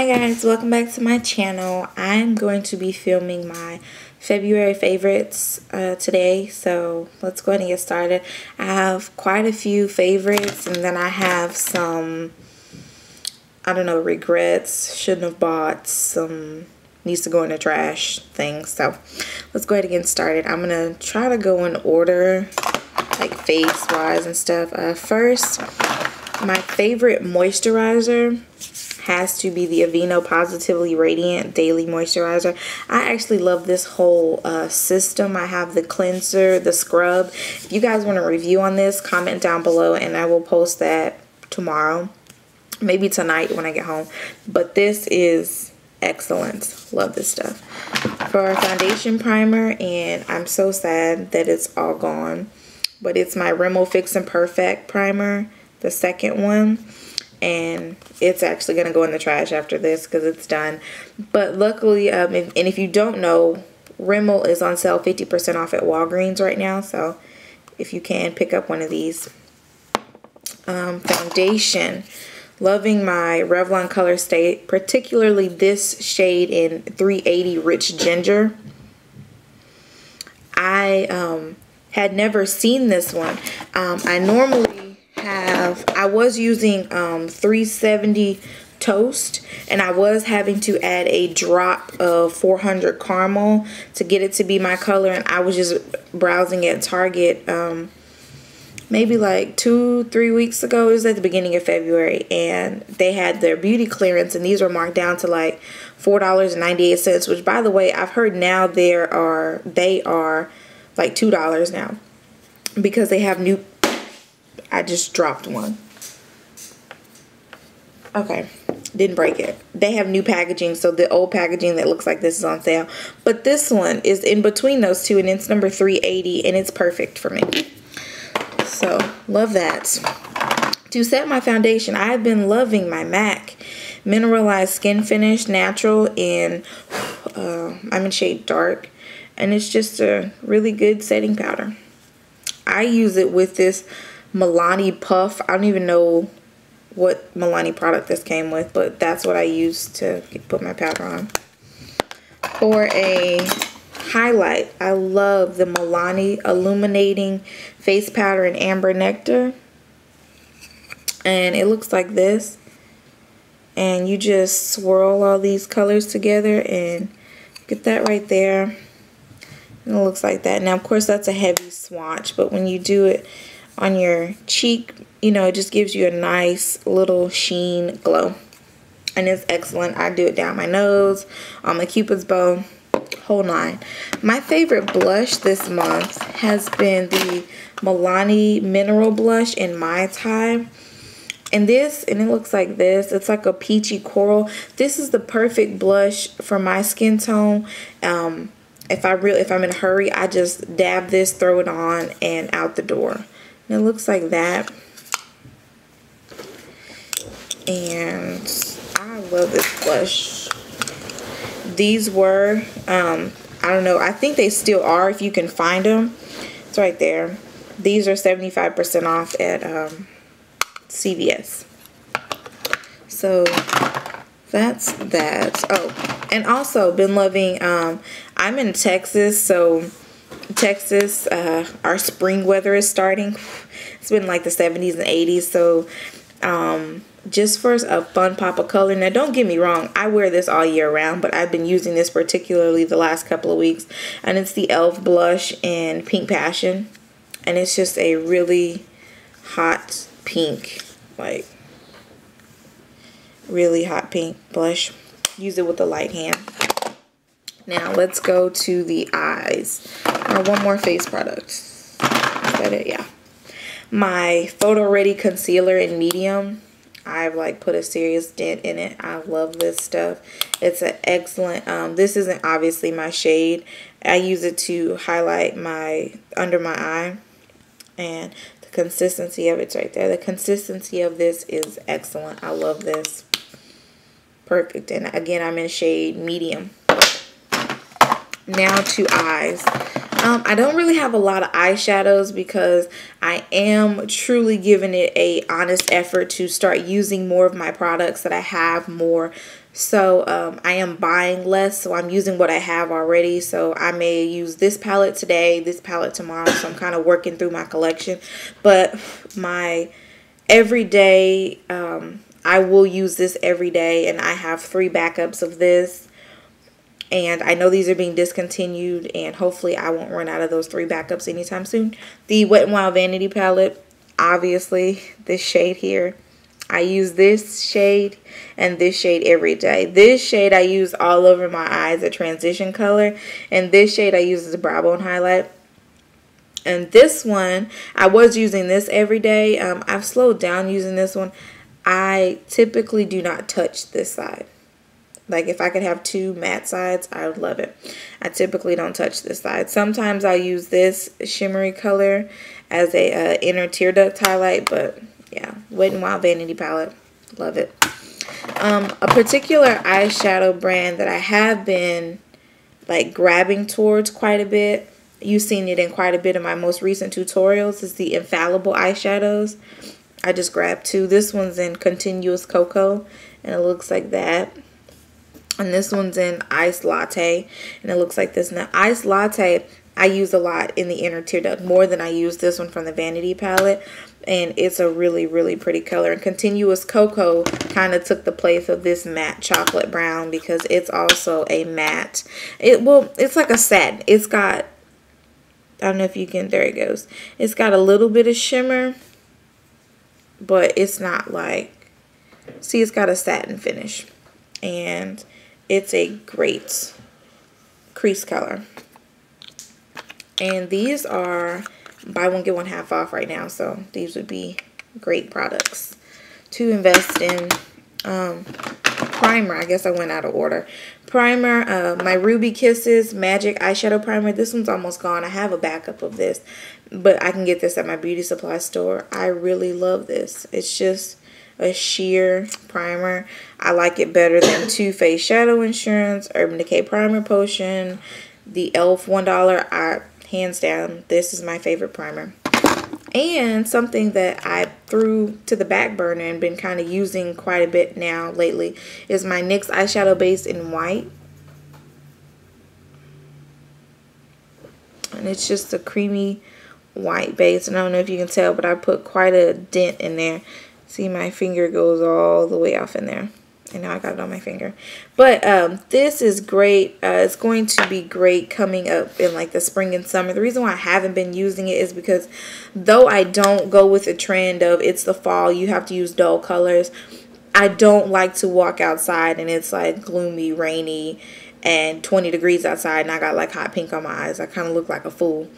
Hi guys, welcome back to my channel. I'm going to be filming my February favorites today, so let's go ahead and get started. I have quite a few favorites, and then I have some, I don't know, regrets, shouldn't have bought, some needs to go in the trash things. So let's go ahead and get started. I'm gonna try to go in order, like face wise and stuff. First, my favorite moisturizer has to be the Aveeno Positively Radiant Daily Moisturizer. I actually love this whole system. I have the cleanser, the scrub. If you guys want a review on this, comment down below and I will post that tomorrow. Maybe tonight when I get home. But this is excellent. Love this stuff. For our foundation primer, and I'm so sad that it's all gone, but it's my Rimmel Fix and Perfect primer, the second one. And it's actually going to go in the trash after this because it's done. But luckily, if you don't know, Rimmel is on sale 50% off at Walgreens right now. So if you can, pick up one of these. Foundation. Loving my Revlon Color Stay, particularly this shade in 380 Rich Ginger. I had never seen this one. I normally I was using 370 Toast, and I was having to add a drop of 400 Caramel to get it to be my color, and I was just browsing at Target maybe like 2-3 weeks ago. It was at the beginning of February, and they had their beauty clearance, and these were marked down to like $4.98, which, by the way, I've heard now they are like $2 now because they have new. I just dropped one. Okay, didn't break it. They have new packaging, so the old packaging that looks like this is on sale. But this one is in between those two, and it's number 380, and it's perfect for me. So, love that. To set my foundation, I've been loving my MAC Mineralized Skin Finish Natural in, I'm in shade Dark, and it's just a really good setting powder. I use it with this Milani Puff. I don't even know what Milani product this came with, but that's what I use to put my powder on. For a highlight, I love the Milani Illuminating Face Powder in Amber Nectar. And it looks like this. And you just swirl all these colors together and get that right there. And it looks like that. Now, of course, that's a heavy swatch, but when you do it on your cheek, you know, it just gives you a nice little sheen glow, and it's excellent. I do it down my nose, on my cupid's bow, whole nine. My favorite blush this month has been the Milani Mineral Blush in Mai Tai, and it looks like this. It's like a peachy coral. This is the perfect blush for my skin tone. If I'm in a hurry, I just dab this, throw it on, and out the door. And it looks like that. And I love this blush. These were, I don't know, I think they still are if you can find them. It's right there. These are 75% off at CVS. So that's that. Oh, and also been loving, I'm in Texas, so Texas, our spring weather is starting. It's been like the 70s and 80s, so just for a fun pop of color. Now, don't get me wrong, I wear this all year round, but I've been using this particularly the last couple of weeks, and it's the e.l.f. blush in Pink Passion, and it's just a really hot pink, like really hot pink blush. Use it with a light hand. Now let's go to the eyes. One more face product. Is that it? Yeah. My Photo Ready Concealer in Medium. I've like put a serious dent in it. I love this stuff. It's an excellent, this isn't obviously my shade. I use it to highlight under my eye. And the consistency of it's right there. The consistency of this is excellent. I love this. Perfect. And again, I'm in shade Medium. Now to eyes. I don't really have a lot of eyeshadows because I am truly giving it a honest effort to start using more of my products that I have more. So I am buying less, so I'm using what I have already. So I may use this palette today, this palette tomorrow. So I'm kind of working through my collection. But my everyday, I will use this every day, and I have 3 backups of this. And I know these are being discontinued, and hopefully I won't run out of those 3 backups anytime soon. The Wet n Wild Vanity palette, obviously this shade here. I use this shade and this shade every day. This shade I use all over my eyes, a transition color. And this shade I use as a brow bone highlight. And this one, I was using this every day. I've slowed down using this one. I typically do not touch this side. Like if I could have 2 matte sides, I would love it. I typically don't touch this side. Sometimes I'll use this shimmery color as a inner tear duct highlight. But yeah, Wet n Wild Vanity palette. Love it. A particular eyeshadow brand that I have been like grabbing towards quite a bit. You've seen it in quite a bit of my most recent tutorials. Is the Infallible eyeshadows. I just grabbed 2. This one's in Continuous Cocoa, and it looks like that. And this one's in Iced Latte, and it looks like this. Now, Iced Latte, I use a lot in the inner tear duct, more than I use this one from the Vanity palette. And it's a really, really pretty color. And Continuous Cocoa kind of took the place of this matte chocolate brown because it's also a matte. It's like a satin. It's got, I don't know if you can, there it goes. It's got a little bit of shimmer, but it's not like, see, it's got a satin finish. And it's a great crease color. And these are buy one get one half off right now, so these would be great products to invest in. Primer, I guess I went out of order. Primer, my Ruby Kisses Magic Eyeshadow Primer. This one's almost gone. I have a backup of this, but I can get this at my beauty supply store. I really love this. It's just a sheer primer. I like it better than Too Faced Shadow Insurance, Urban Decay Primer Potion, the e.l.f. $1. Hands down, this is my favorite primer. And something that I threw to the back burner and been kind of using quite a bit now lately is my NYX eyeshadow base in white. And it's just a creamy white base. And I don't know if you can tell, but I put quite a dent in there. See, my finger goes all the way off in there. And now I got it on my finger. But this is great. It's going to be great coming up in like the spring and summer. The reason why I haven't been using it is because though I don't go with the trend of it's the fall, you have to use dull colors, I don't like to walk outside and it's like gloomy, rainy, and 20 degrees outside and I got like hot pink on my eyes. I kind of look like a fool.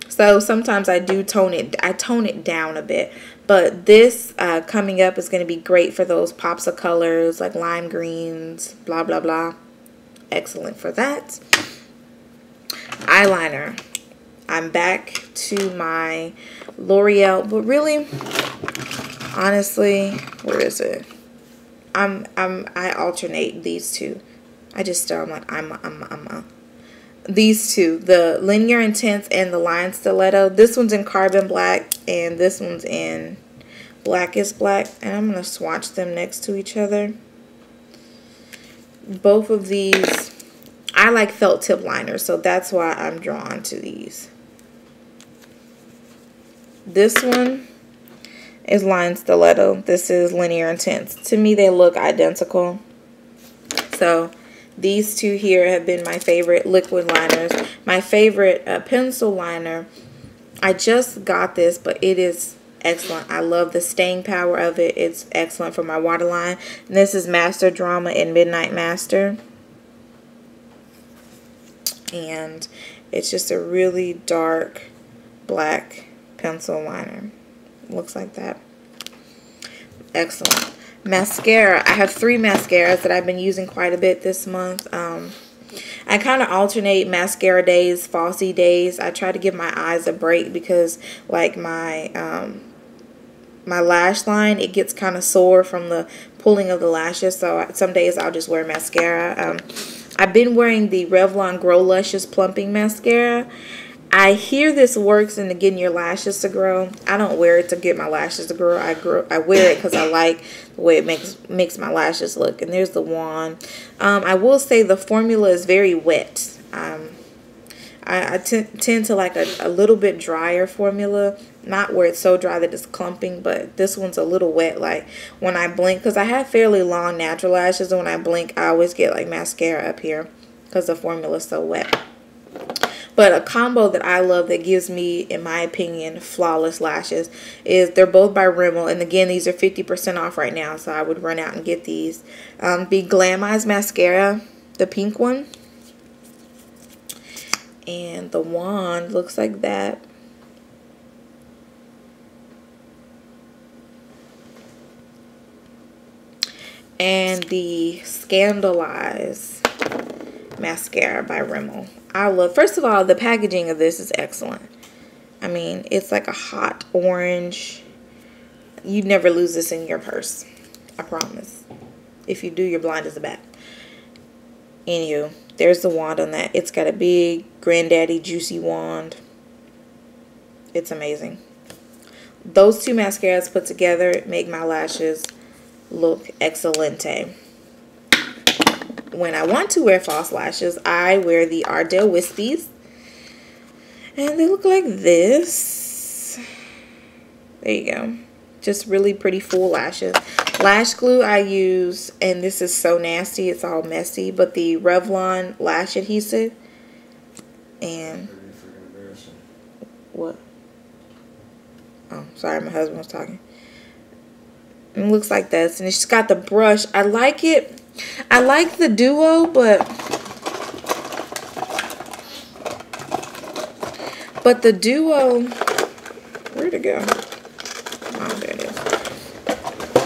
So sometimes I do tone it down a bit. But this coming up is going to be great for those pops of colors like lime greens, blah, blah, blah. Excellent for that. Eyeliner. I'm back to my L'Oreal, but really, honestly, where is it? I alternate these two. These two, the Linear Intense and the Line Stiletto. This one's in Carbon Black and this one's in Blackest Black. And I'm going to swatch them next to each other. Both of these, I like felt tip liners, so that's why I'm drawn to these. This one is Line Stiletto. This is Linear Intense. To me, they look identical. So these two here have been my favorite liquid liners. My favorite pencil liner, I just got this, but it is excellent. I love the staying power of it. It's excellent for my waterline. And this is Master Drama in Midnight Master. And it's just a really dark black pencil liner. Looks like that. Excellent. Mascara. I have 3 mascaras that I've been using quite a bit this month. I kind of alternate mascara days, falsie days. I try to give my eyes a break because like my my lash line, it gets kind of sore from the pulling of the lashes. So some days I'll just wear mascara. I've been wearing the Revlon Grow Luscious Plumping Mascara. I hear this works in getting your lashes to grow. I don't wear it to get my lashes to grow. I wear it because I like the way it makes my lashes look. And there's the wand. I will say the formula is very wet. I tend to like a little bit drier formula. Not where it's so dry that it's clumping, but this one's a little wet. Like when I blink, because I have fairly long natural lashes, and when I blink, I always get like mascara up here because the formula's so wet. But a combo that I love that gives me, in my opinion, flawless lashes is they're both by Rimmel. And again, these are 50% off right now, so I would run out and get these. The Glam Eyes Mascara, the pink one. And the wand looks like that. And the Scandalize Mascara by Rimmel. I love, first of all, the packaging of this is excellent. I mean, it's like a hot orange. You'd never lose this in your purse. I promise. If you do, you're blind as a bat. Anywho, there's the wand on that. It's got a big granddaddy juicy wand. It's amazing. Those two mascaras put together make my lashes look excelente. When I want to wear false lashes, I wear the Ardell Wispies. And they look like this. There you go. Just really pretty full lashes. Lash glue I use, and this is so nasty, it's all messy, but the Revlon lash adhesive. And what? Oh, sorry, my husband was talking. It looks like this, and it's just got the brush. I like it. I like the Duo, but the Duo, where'd it go? Oh, there it is.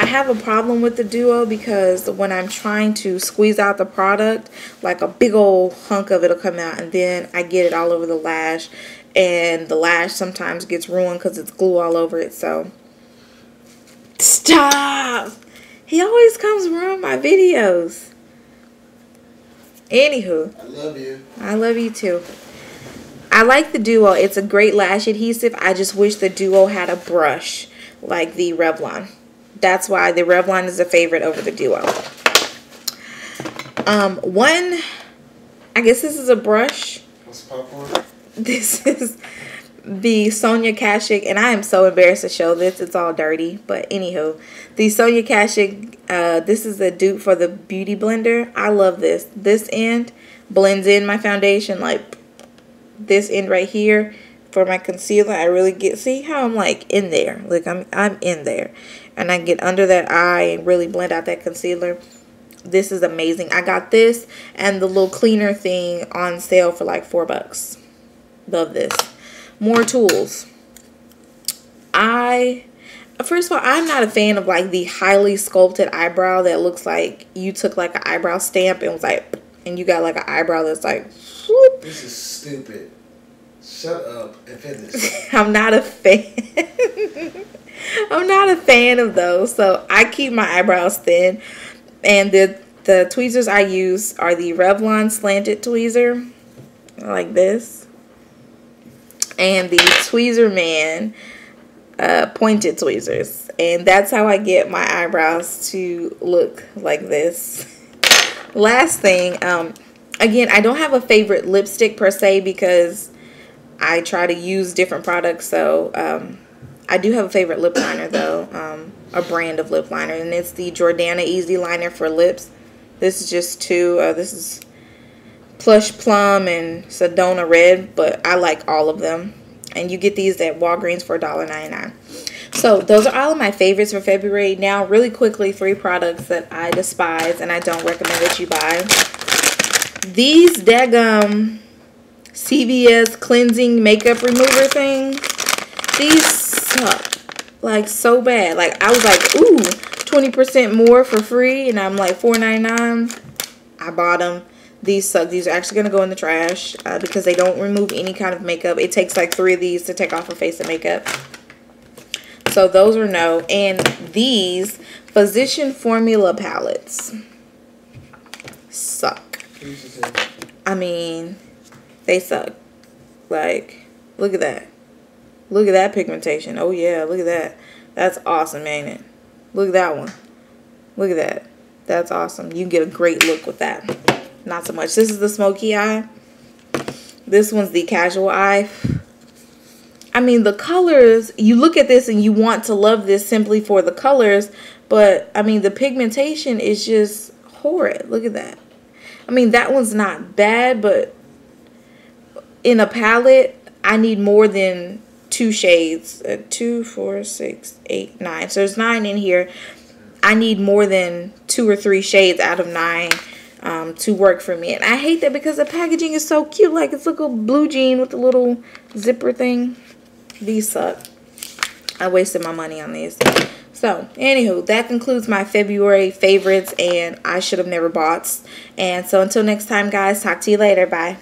I have a problem with the Duo because when I'm trying to squeeze out the product, like a big old hunk of it will come out, and then I get it all over the lash, and the lash sometimes gets ruined because it's glue all over it. So stop. He always comes ruin my videos. Anywho. I love you. I love you too. I like the Duo. It's a great lash adhesive. I just wish the Duo had a brush like the Revlon. That's why the Revlon is a favorite over the Duo. I guess this is a brush. What's popcorn? This is the Sonia Kashuk, and I am so embarrassed to show this. It's all dirty, but anywho, the Sonia Kashuk, this is a dupe for the Beauty Blender. I love this. This end blends in my foundation, like this end right here for my concealer. I really get, see how I'm like in there, like I'm in there, and I get under that eye and really blend out that concealer. This is amazing. I got this and the little cleaner thing on sale for like $4. Love this. More tools. First of all, I'm not a fan of like the highly sculpted eyebrow that looks like you took like an eyebrow stamp and was like, and you got like an eyebrow that's like, whoop. This is stupid. Shut up and finish. I'm not a fan. I'm not a fan of those. So I keep my eyebrows thin. And the tweezers I use are the Revlon slanted tweezer, like this. And the Tweezerman pointed tweezers. And that's how I get my eyebrows to look like this. Last thing, again, I don't have a favorite lipstick per se because I try to use different products. So I do have a favorite lip liner though, a brand of lip liner. And it's the Jordana Easy Liner for lips. This is just two. This is Plush Plum and Sedona Red, but I like all of them. And you get these at Walgreens for $1.99. So those are all of my favorites for February. Now, really quickly, 3 products that I despise and I don't recommend that you buy. These daggum CVS cleansing makeup remover thing. These suck. Like, so bad. Like, I was like, ooh, 20% more for free. And I'm like, $4.99. I bought them. These suck. These are actually going to go in the trash because they don't remove any kind of makeup. It takes like 3 of these to take off a face of makeup. So those are no. And these Physician Formula palettes suck. I mean, they suck. Like, Look at that. Look at that pigmentation. Oh, yeah. Look at that. That's awesome, ain't it? Look at that one. Look at that. That's awesome. You get a great look with that. Not so much. This is the smoky eye. This one's the casual eye. I mean, the colors, you look at this and you want to love this simply for the colors. But, I mean, the pigmentation is just horrid. Look at that. I mean, that one's not bad, but in a palette, I need more than 2 shades. 2, 4, 6, 8, 9. So there's 9 in here. I need more than 2 or 3 shades out of 9 to work for me. And I hate that because the packaging is so cute. Like, it's like a blue jean with a little zipper thing. These suck. I wasted my money on these. So, anywho, that concludes my February favorites and I should have never bought. And so until next time, guys, talk to you later. Bye.